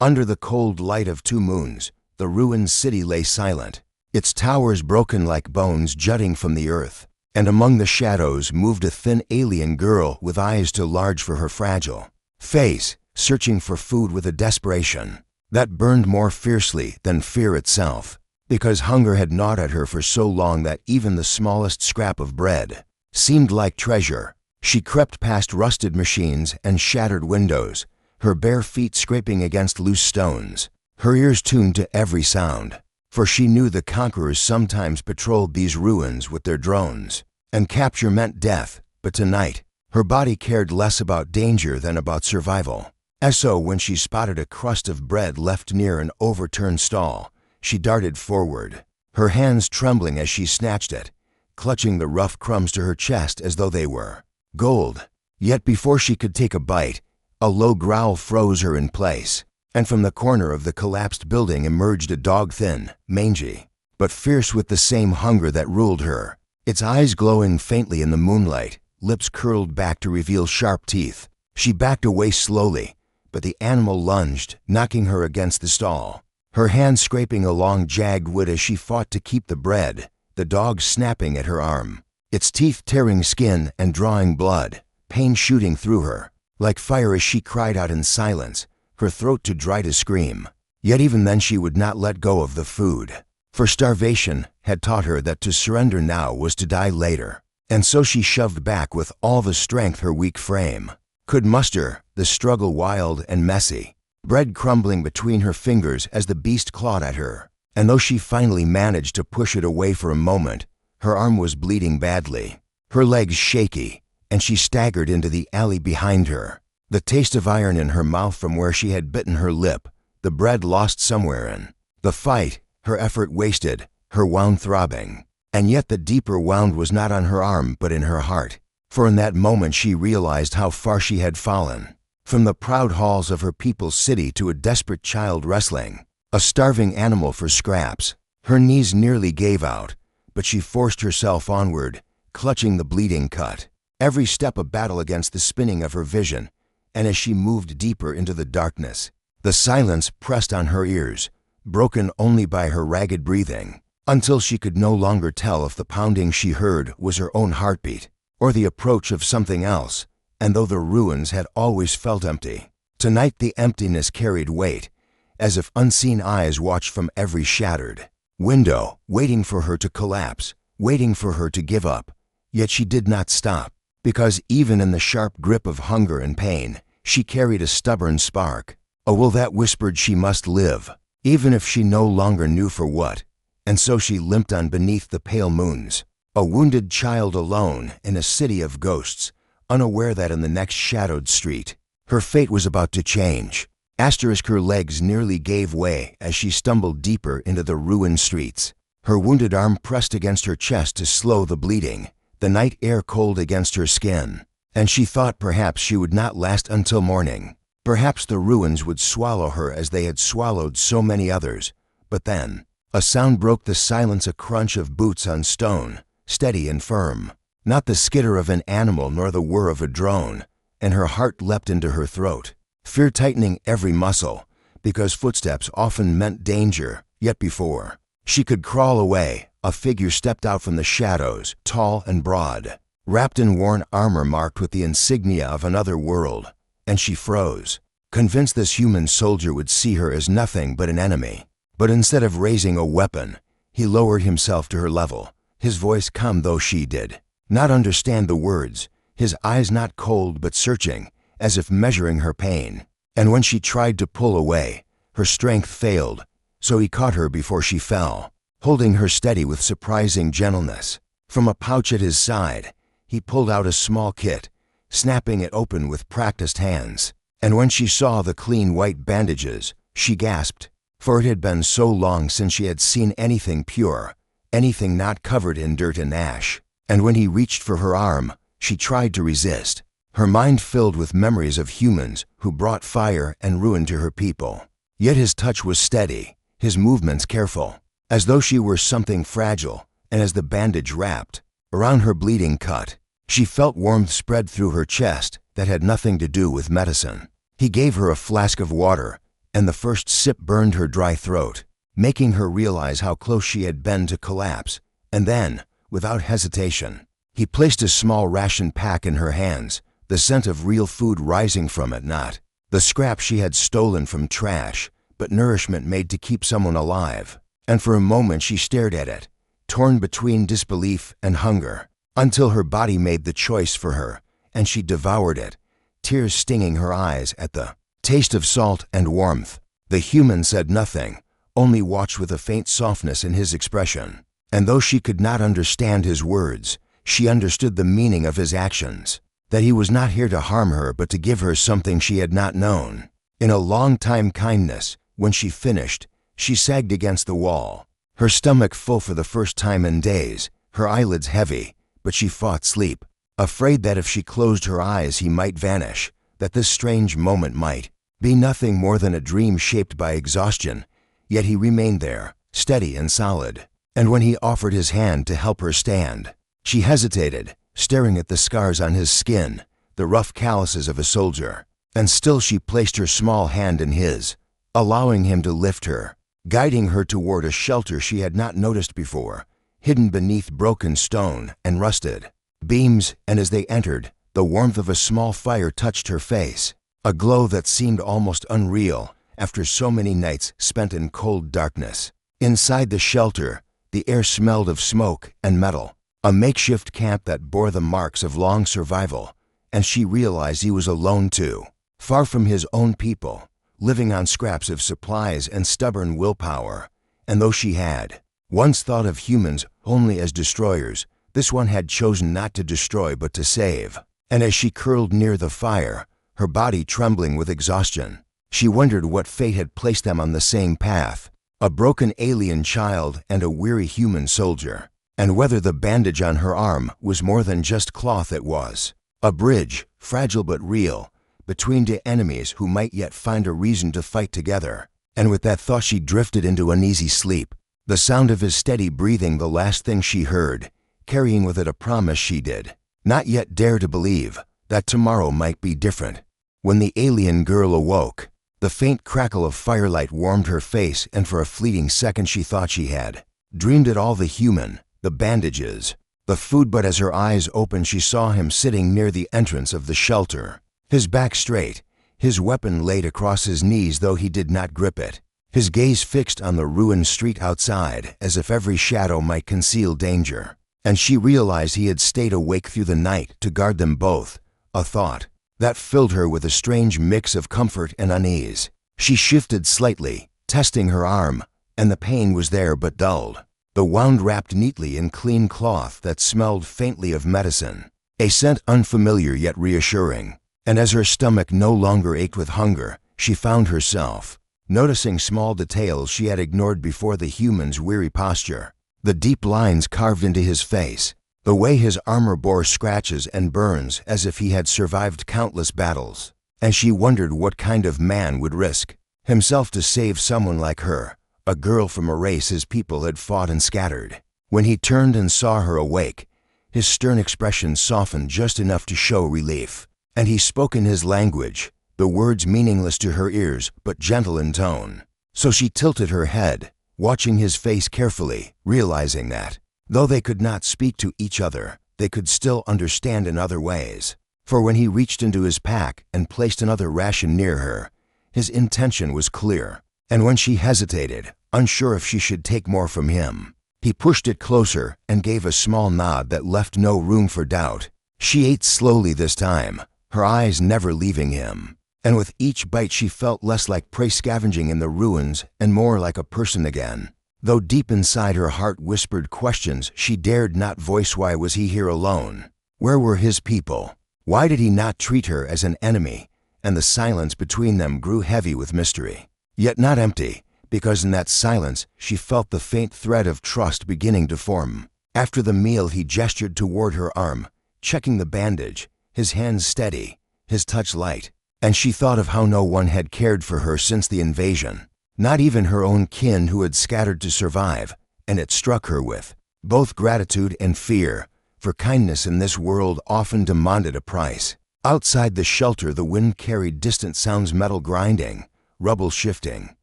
Under the cold light of 2 moons, the ruined city lay silent, its towers broken like bones jutting from the earth, and among the shadows moved a thin alien girl with eyes too large for her fragile face, searching for food with a desperation that burned more fiercely than fear itself, because hunger had gnawed at her for so long that even the smallest scrap of bread seemed like treasure. She crept past rusted machines and shattered windows, her bare feet scraping against loose stones, her ears tuned to every sound, for she knew the conquerors sometimes patrolled these ruins with their drones, and capture meant death, but tonight, her body cared less about danger than about survival. And so when she spotted a crust of bread left near an overturned stall, she darted forward, her hands trembling as she snatched it, clutching the rough crumbs to her chest as though they were gold. Yet before she could take a bite, a low growl froze her in place, and from the corner of the collapsed building emerged a dog, thin, mangy, but fierce with the same hunger that ruled her, its eyes glowing faintly in the moonlight, lips curled back to reveal sharp teeth. She backed away slowly, but the animal lunged, knocking her against the stall, her hand scraping along jagged wood as she fought to keep the bread, the dog snapping at her arm, its teeth tearing skin and drawing blood, pain shooting through her like fire as she cried out in silence, her throat too dry to scream. Yet even then she would not let go of the food, for starvation had taught her that to surrender now was to die later. And so she shoved back with all the strength her weak frame could muster, the struggle wild and messy, bread crumbling between her fingers as the beast clawed at her. And though she finally managed to push it away for a moment, her arm was bleeding badly, her legs shaky, and she staggered into the alley behind her, the taste of iron in her mouth from where she had bitten her lip, the bread lost somewhere in the fight, her effort wasted, her wound throbbing. And yet the deeper wound was not on her arm but in her heart, for in that moment she realized how far she had fallen, from the proud halls of her people's city to a desperate child wrestling a starving animal for scraps. Her knees nearly gave out, but she forced herself onward, clutching the bleeding cut, every step a battle against the spinning of her vision. And as she moved deeper into the darkness, the silence pressed on her ears, broken only by her ragged breathing, until she could no longer tell if the pounding she heard was her own heartbeat or the approach of something else. And though the ruins had always felt empty, tonight the emptiness carried weight, as if unseen eyes watched from every shattered window, waiting for her to collapse, waiting for her to give up. Yet she did not stop, because even in the sharp grip of hunger and pain, she carried a stubborn spark, a will that whispered she must live, even if she no longer knew for what. And so she limped on beneath the pale moons, a wounded child alone in a city of ghosts, unaware that in the next shadowed street, her fate was about to change. Her legs nearly gave way as she stumbled deeper into the ruined streets, her wounded arm pressed against her chest to slow the bleeding, the night air cold against her skin. And she thought perhaps she would not last until morning. Perhaps the ruins would swallow her as they had swallowed so many others. But then, a sound broke the silence, a crunch of boots on stone, steady and firm. Not the skitter of an animal nor the whir of a drone, and her heart leapt into her throat, fear tightening every muscle, because footsteps often meant danger. Yet before she could crawl away, a figure stepped out from the shadows, tall and broad, wrapped in worn armor marked with the insignia of another world. And she froze, convinced this human soldier would see her as nothing but an enemy. But instead of raising a weapon, he lowered himself to her level, his voice calm though she did not understand the words, his eyes not cold but searching, as if measuring her pain. And when she tried to pull away, her strength failed, so he caught her before she fell, holding her steady with surprising gentleness. From a pouch at his side, he pulled out a small kit, snapping it open with practiced hands. And when she saw the clean white bandages, she gasped, for it had been so long since she had seen anything pure, anything not covered in dirt and ash. And when he reached for her arm, she tried to resist, her mind filled with memories of humans who brought fire and ruin to her people. Yet his touch was steady, his movements careful, as though she were something fragile. And as the bandage wrapped around her bleeding cut, she felt warmth spread through her chest that had nothing to do with medicine. He gave her a flask of water, and the first sip burned her dry throat, making her realize how close she had been to collapse. And then, without hesitation, he placed a small ration pack in her hands, the scent of real food rising from it, not the scrap she had stolen from trash, but nourishment made to keep someone alive. And for a moment she stared at it, torn between disbelief and hunger, until her body made the choice for her, and she devoured it, tears stinging her eyes at the taste of salt and warmth. The human said nothing, only watched with a faint softness in his expression. And though she could not understand his words, she understood the meaning of his actions, that he was not here to harm her but to give her something she had not known. In a long-time kindness, when she finished, she sagged against the wall, her stomach full for the first time in days, her eyelids heavy, but she fought sleep, afraid that if she closed her eyes he might vanish, that this strange moment might be nothing more than a dream shaped by exhaustion. Yet he remained there, steady and solid. And when he offered his hand to help her stand, she hesitated, staring at the scars on his skin, the rough calluses of a soldier. And still she placed her small hand in his, allowing him to lift her, guiding her toward a shelter she had not noticed before, hidden beneath broken stone and rusted beams. And as they entered, the warmth of a small fire touched her face, a glow that seemed almost unreal after so many nights spent in cold darkness. Inside the shelter, the air smelled of smoke and metal, a makeshift camp that bore the marks of long survival, and she realized he was alone too, far from his own people, living on scraps of supplies and stubborn willpower. And though she had once thought of humans only as destroyers, this one had chosen not to destroy but to save. And as she curled near the fire, her body trembling with exhaustion, she wondered what fate had placed them on the same path, a broken alien child and a weary human soldier, and whether the bandage on her arm was more than just cloth. It was a bridge, fragile but real, between two enemies who might yet find a reason to fight together. And with that thought she drifted into uneasy sleep, the sound of his steady breathing the last thing she heard, carrying with it a promise she did not yet dare to believe, that tomorrow might be different. When the alien girl awoke, the faint crackle of firelight warmed her face, and for a fleeting second she thought she had dreamed it all: the human, the bandages, the food. But as her eyes opened, she saw him sitting near the entrance of the shelter, his back straight, his weapon laid across his knees though he did not grip it, his gaze fixed on the ruined street outside as if every shadow might conceal danger. And she realized he had stayed awake through the night to guard them both, a thought that filled her with a strange mix of comfort and unease. She shifted slightly, testing her arm, and the pain was there but dulled. The wound wrapped neatly in clean cloth that smelled faintly of medicine, a scent unfamiliar yet reassuring. And as her stomach no longer ached with hunger, she found herself noticing small details she had ignored before: the human's weary posture, the deep lines carved into his face, the way his armor bore scratches and burns as if he had survived countless battles. And she wondered what kind of man would risk himself to save someone like her, a girl from a race his people had fought and scattered. When he turned and saw her awake, his stern expression softened just enough to show relief, and he spoke in his language, the words meaningless to her ears but gentle in tone. So she tilted her head, watching his face carefully, realizing that, though they could not speak to each other, they could still understand in other ways. For when he reached into his pack and placed another ration near her, his intention was clear. And when she hesitated, unsure if she should take more from him, he pushed it closer and gave a small nod that left no room for doubt. She ate slowly this time, her eyes never leaving him. And with each bite she felt less like prey scavenging in the ruins and more like a person again. Though deep inside her heart whispered questions she dared not voice. Why was he here alone? Where were his people? Why did he not treat her as an enemy? And the silence between them grew heavy with mystery, yet not empty, because in that silence she felt the faint thread of trust beginning to form. After the meal he gestured toward her arm, checking the bandage, his hands steady, his touch light. And she thought of how no one had cared for her since the invasion, not even her own kin who had scattered to survive, and it struck her with both gratitude and fear, for kindness in this world often demanded a price. Outside the shelter the wind carried distant sounds: metal grinding, rubble shifting,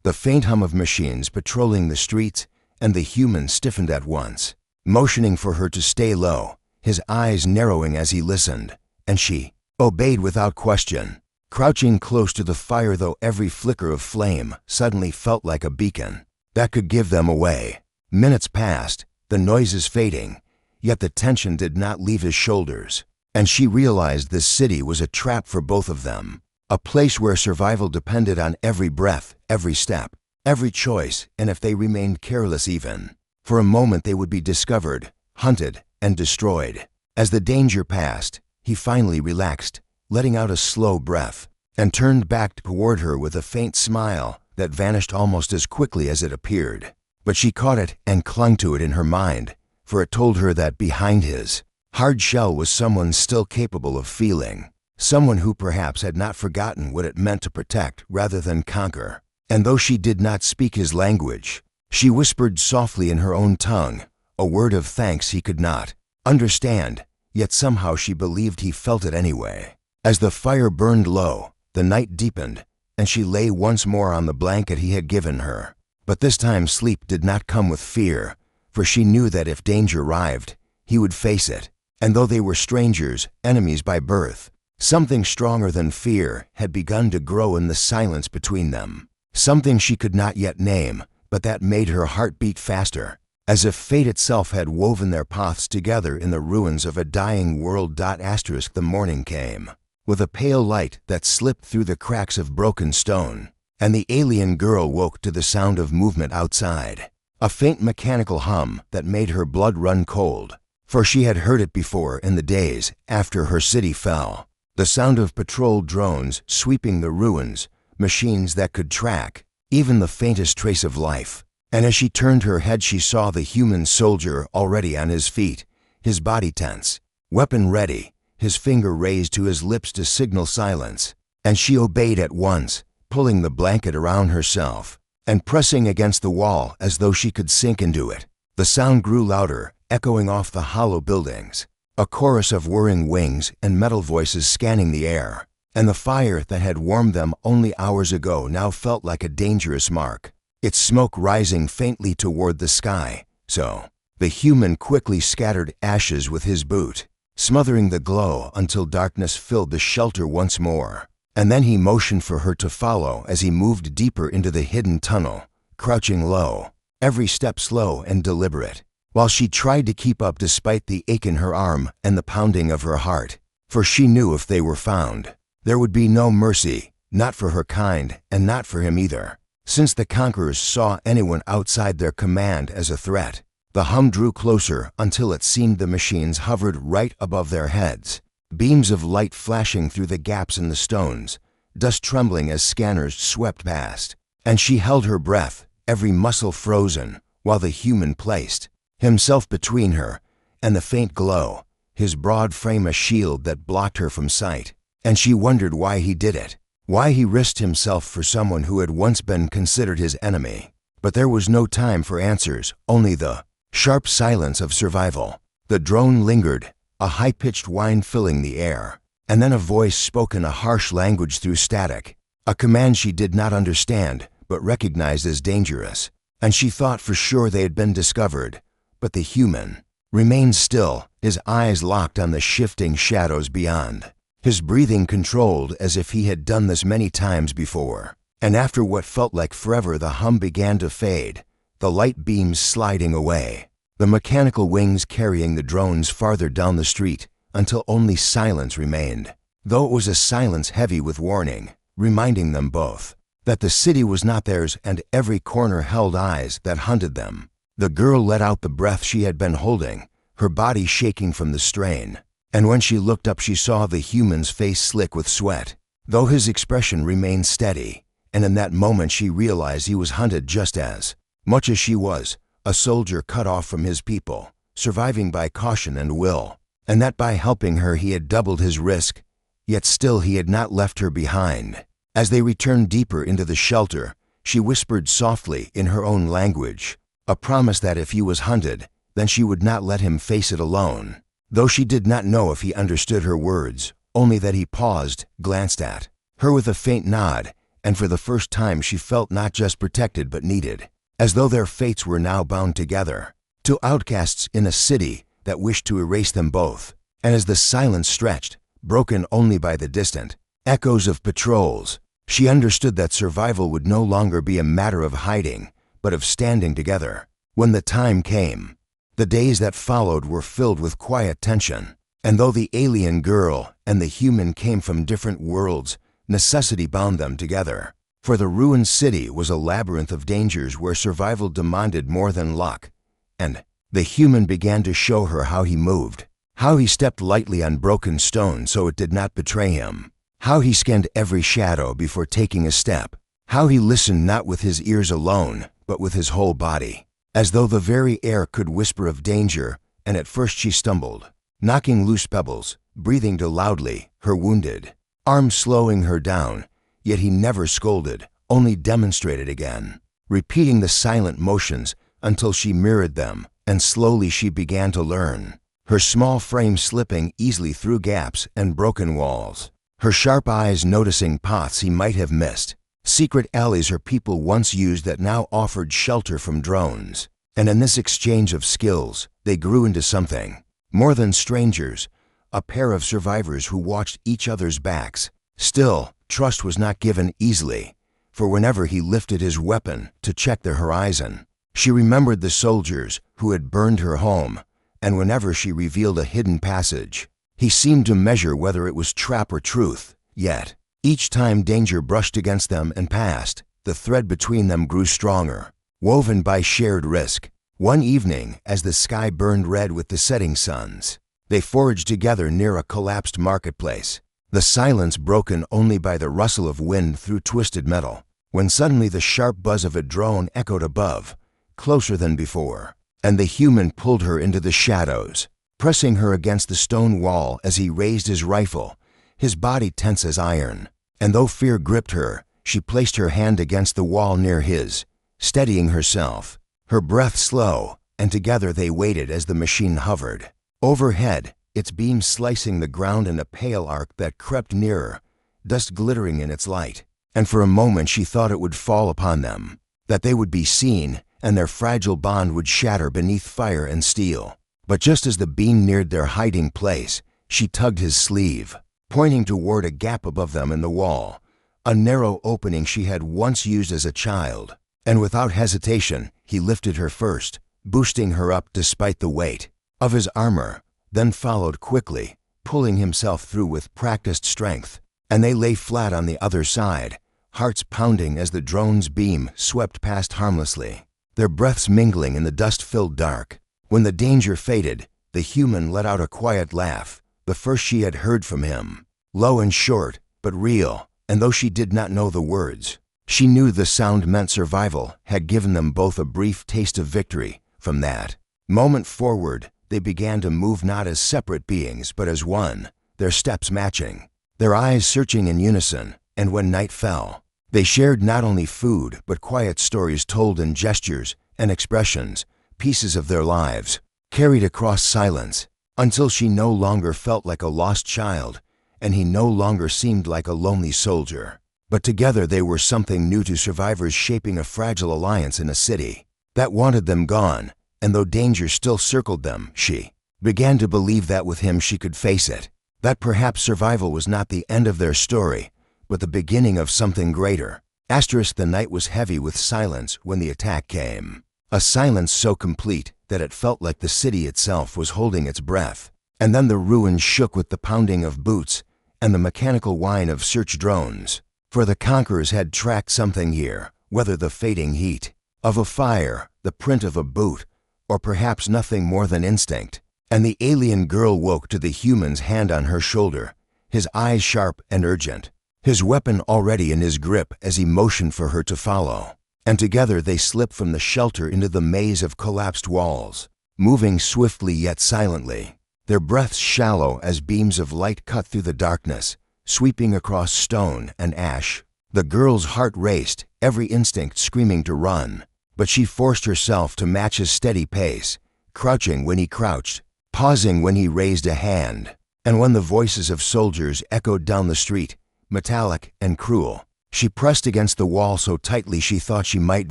the faint hum of machines patrolling the streets, and the human stiffened at once, motioning for her to stay low, his eyes narrowing as he listened, and she obeyed without question, crouching close to the fire, though every flicker of flame suddenly felt like a beacon that could give them away. Minutes passed, the noises fading, yet the tension did not leave his shoulders, and she realized this city was a trap for both of them, a place where survival depended on every breath, every step, every choice, and if they remained careless even, for a moment they would be discovered, hunted, and destroyed. As the danger passed, he finally relaxed, letting out a slow breath, and turned back toward her with a faint smile that vanished almost as quickly as it appeared. But she caught it and clung to it in her mind, for it told her that behind his hard shell was someone still capable of feeling, someone who perhaps had not forgotten what it meant to protect rather than conquer. And though she did not speak his language, she whispered softly in her own tongue, a word of thanks he could not understand, yet somehow she believed he felt it anyway. As the fire burned low, the night deepened, and she lay once more on the blanket he had given her. But this time sleep did not come with fear, for she knew that if danger arrived, he would face it. And though they were strangers, enemies by birth, something stronger than fear had begun to grow in the silence between them. Something she could not yet name, but that made her heart beat faster, as if fate itself had woven their paths together in the ruins of a dying world. The morning came, with a pale light that slipped through the cracks of broken stone, and the alien girl woke to the sound of movement outside, a faint mechanical hum that made her blood run cold, for she had heard it before in the days after her city fell. The sound of patrol drones sweeping the ruins, machines that could track even the faintest trace of life. And as she turned her head, she saw the human soldier already on his feet, his body tense, weapon ready, his finger raised to his lips to signal silence. And she obeyed at once, pulling the blanket around herself and pressing against the wall as though she could sink into it. The sound grew louder, echoing off the hollow buildings, a chorus of whirring wings and metal voices scanning the air. And the fire that had warmed them only hours ago now felt like a dangerous mark, its smoke rising faintly toward the sky. So the human quickly scattered ashes with his boot, smothering the glow until darkness filled the shelter once more. And then he motioned for her to follow as he moved deeper into the hidden tunnel, crouching low, every step slow and deliberate, while she tried to keep up despite the ache in her arm and the pounding of her heart. For she knew if they were found, there would be no mercy, not for her kind and not for him either. Since the conquerors saw anyone outside their command as a threat, the hum drew closer until it seemed the machines hovered right above their heads, beams of light flashing through the gaps in the stones, dust trembling as scanners swept past. And she held her breath, every muscle frozen, while the human placed himself between her and the faint glow, his broad frame a shield that blocked her from sight. And she wondered why he did it, why he risked himself for someone who had once been considered his enemy. But there was no time for answers, only the sharp silence of survival. The drone lingered, a high-pitched whine filling the air, and then a voice spoke in a harsh language through static, a command she did not understand but recognized as dangerous. And she thought for sure they had been discovered, but the human remained still, his eyes locked on the shifting shadows beyond, his breathing controlled as if he had done this many times before. And after what felt like forever, the hum began to fade, the light beams sliding away, the mechanical wings carrying the drones farther down the street until only silence remained, though it was a silence heavy with warning, reminding them both that the city was not theirs and every corner held eyes that hunted them. The girl let out the breath she had been holding, her body shaking from the strain. And when she looked up, she saw the human's face slick with sweat, though his expression remained steady. And in that moment she realized he was hunted just as much as she was, a soldier cut off from his people, surviving by caution and will, and that by helping her he had doubled his risk. Yet still he had not left her behind. As they returned deeper into the shelter, she whispered softly in her own language, a promise that if he was hunted, then she would not let him face it alone. Though she did not know if he understood her words, only that he paused, glanced at her with a faint nod, and for the first time she felt not just protected but needed, as though their fates were now bound together. Two outcasts in a city that wished to erase them both. And as the silence stretched, broken only by the distant echoes of patrols, she understood that survival would no longer be a matter of hiding, but of standing together. When the time came, the days that followed were filled with quiet tension. And though the alien girl and the human came from different worlds, necessity bound them together. For the ruined city was a labyrinth of dangers where survival demanded more than luck. And the human began to show her how he moved, how he stepped lightly on broken stone so it did not betray him, how he scanned every shadow before taking a step, how he listened not with his ears alone, but with his whole body, as though the very air could whisper of danger. And at first she stumbled, knocking loose pebbles, breathing too loudly, her wounded arm slowing her down, yet he never scolded, only demonstrated again, repeating the silent motions until she mirrored them, and slowly she began to learn, her small frame slipping easily through gaps and broken walls, her sharp eyes noticing paths he might have missed, secret alleys her people once used that now offered shelter from drones. And in this exchange of skills, they grew into something more than strangers, a pair of survivors who watched each other's backs. Still, trust was not given easily, for whenever he lifted his weapon to check the horizon, she remembered the soldiers who had burned her home, and whenever she revealed a hidden passage, he seemed to measure whether it was trap or truth. Yet, each time danger brushed against them and passed, the thread between them grew stronger, woven by shared risk. One evening, as the sky burned red with the setting suns, they foraged together near a collapsed marketplace, the silence broken only by the rustle of wind through twisted metal, when suddenly the sharp buzz of a drone echoed above, closer than before, and the human pulled her into the shadows, pressing her against the stone wall as he raised his rifle, his body tense as iron. And though fear gripped her, she placed her hand against the wall near his, steadying herself, her breath slow, and together they waited as the machine hovered overhead, its beams slicing the ground in a pale arc that crept nearer, dust glittering in its light. And for a moment she thought it would fall upon them, that they would be seen, and their fragile bond would shatter beneath fire and steel. But just as the beam neared their hiding place, she tugged his sleeve, pointing toward a gap above them in the wall, a narrow opening she had once used as a child. And without hesitation, he lifted her first, boosting her up despite the weight of his armor, then followed quickly, pulling himself through with practiced strength. And they lay flat on the other side, hearts pounding as the drone's beam swept past harmlessly, their breaths mingling in the dust-filled dark. When the danger faded, the human let out a quiet laugh, the first she had heard from him, low and short, but real, and though she did not know the words, she knew the sound meant survival had given them both a brief taste of victory. From that moment forward, they began to move not as separate beings but as one, their steps matching, their eyes searching in unison. And when night fell, they shared not only food but quiet stories told in gestures and expressions, pieces of their lives, carried across silence, until she no longer felt like a lost child, and he no longer seemed like a lonely soldier. But together they were something new to survivors, shaping a fragile alliance in a city that wanted them gone. And though danger still circled them, she began to believe that with him she could face it, that perhaps survival was not the end of their story, but the beginning of something greater. The night was heavy with silence when the attack came, a silence so complete that it felt like the city itself was holding its breath. And then the ruins shook with the pounding of boots and the mechanical whine of search drones, for the conquerors had tracked something here, whether the fading heat of a fire, the print of a boot, or perhaps nothing more than instinct. And the alien girl woke to the human's hand on her shoulder, his eyes sharp and urgent, his weapon already in his grip as he motioned for her to follow. And together they slipped from the shelter into the maze of collapsed walls, moving swiftly yet silently, their breaths shallow as beams of light cut through the darkness, sweeping across stone and ash. The girl's heart raced, every instinct screaming to run, but she forced herself to match his steady pace, crouching when he crouched, pausing when he raised a hand. And when the voices of soldiers echoed down the street, metallic and cruel, She pressed against the wall so tightly she thought she might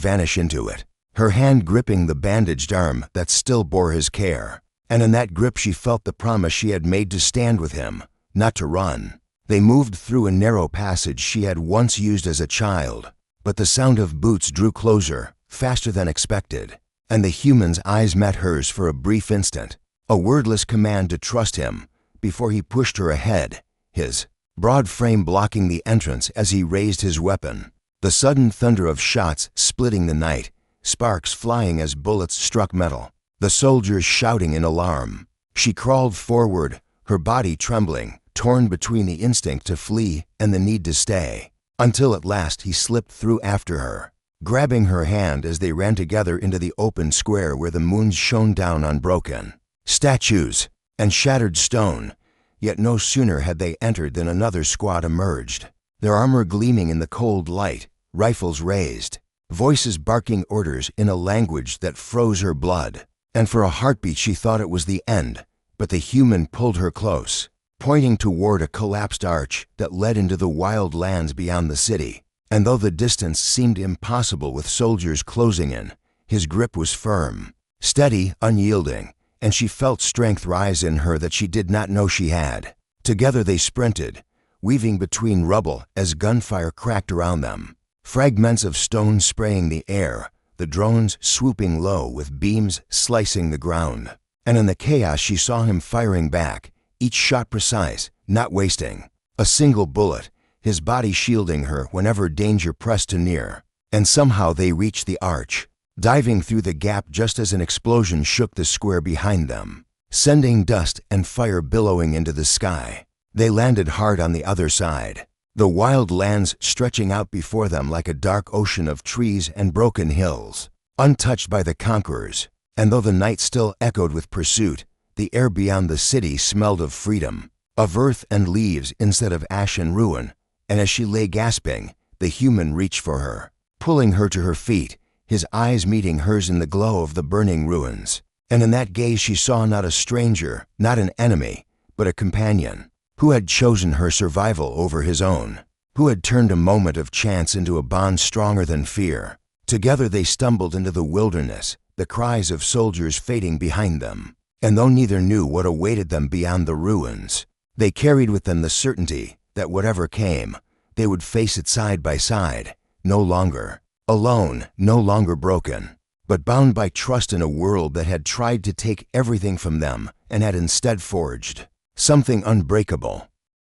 vanish into it, her hand gripping the bandaged arm that still bore his care. And in that grip she felt the promise she had made to stand with him, not to run. They moved through a narrow passage she had once used as a child, but the sound of boots drew closer, faster than expected, and the human's eyes met hers for a brief instant, a wordless command to trust him, before he pushed her ahead, his broad frame blocking the entrance as he raised his weapon. The sudden thunder of shots splitting the night, sparks flying as bullets struck metal, the soldiers shouting in alarm. She crawled forward, her body trembling, torn between the instinct to flee and the need to stay, until at last he slipped through after her, grabbing her hand as they ran together into the open square where the moon shone down on broken statues and shattered stone. Yet no sooner had they entered than another squad emerged, their armor gleaming in the cold light, rifles raised, voices barking orders in a language that froze her blood. And for a heartbeat she thought it was the end, but the human pulled her close, pointing toward a collapsed arch that led into the wild lands beyond the city. And though the distance seemed impossible with soldiers closing in, his grip was firm, steady, unyielding, and she felt strength rise in her that she did not know she had. Together they sprinted, weaving between rubble as gunfire cracked around them, fragments of stone spraying the air, the drones swooping low with beams slicing the ground. And in the chaos she saw him firing back, each shot precise, not wasting a single bullet, his body shielding her whenever danger pressed too near. And somehow they reached the arch, diving through the gap just as an explosion shook the square behind them, sending dust and fire billowing into the sky. They landed hard on the other side, the wild lands stretching out before them like a dark ocean of trees and broken hills, untouched by the conquerors. And though the night still echoed with pursuit, the air beyond the city smelled of freedom, of earth and leaves instead of ash and ruin. And as she lay gasping, the human reached for her, pulling her to her feet, his eyes meeting hers in the glow of the burning ruins. And in that gaze she saw not a stranger, not an enemy, but a companion, who had chosen her survival over his own, who had turned a moment of chance into a bond stronger than fear. Together they stumbled into the wilderness, the cries of soldiers fading behind them. And though neither knew what awaited them beyond the ruins, they carried with them the certainty that whatever came, they would face it side by side, no longer alone, no longer broken, but bound by trust in a world that had tried to take everything from them and had instead forged something unbreakable,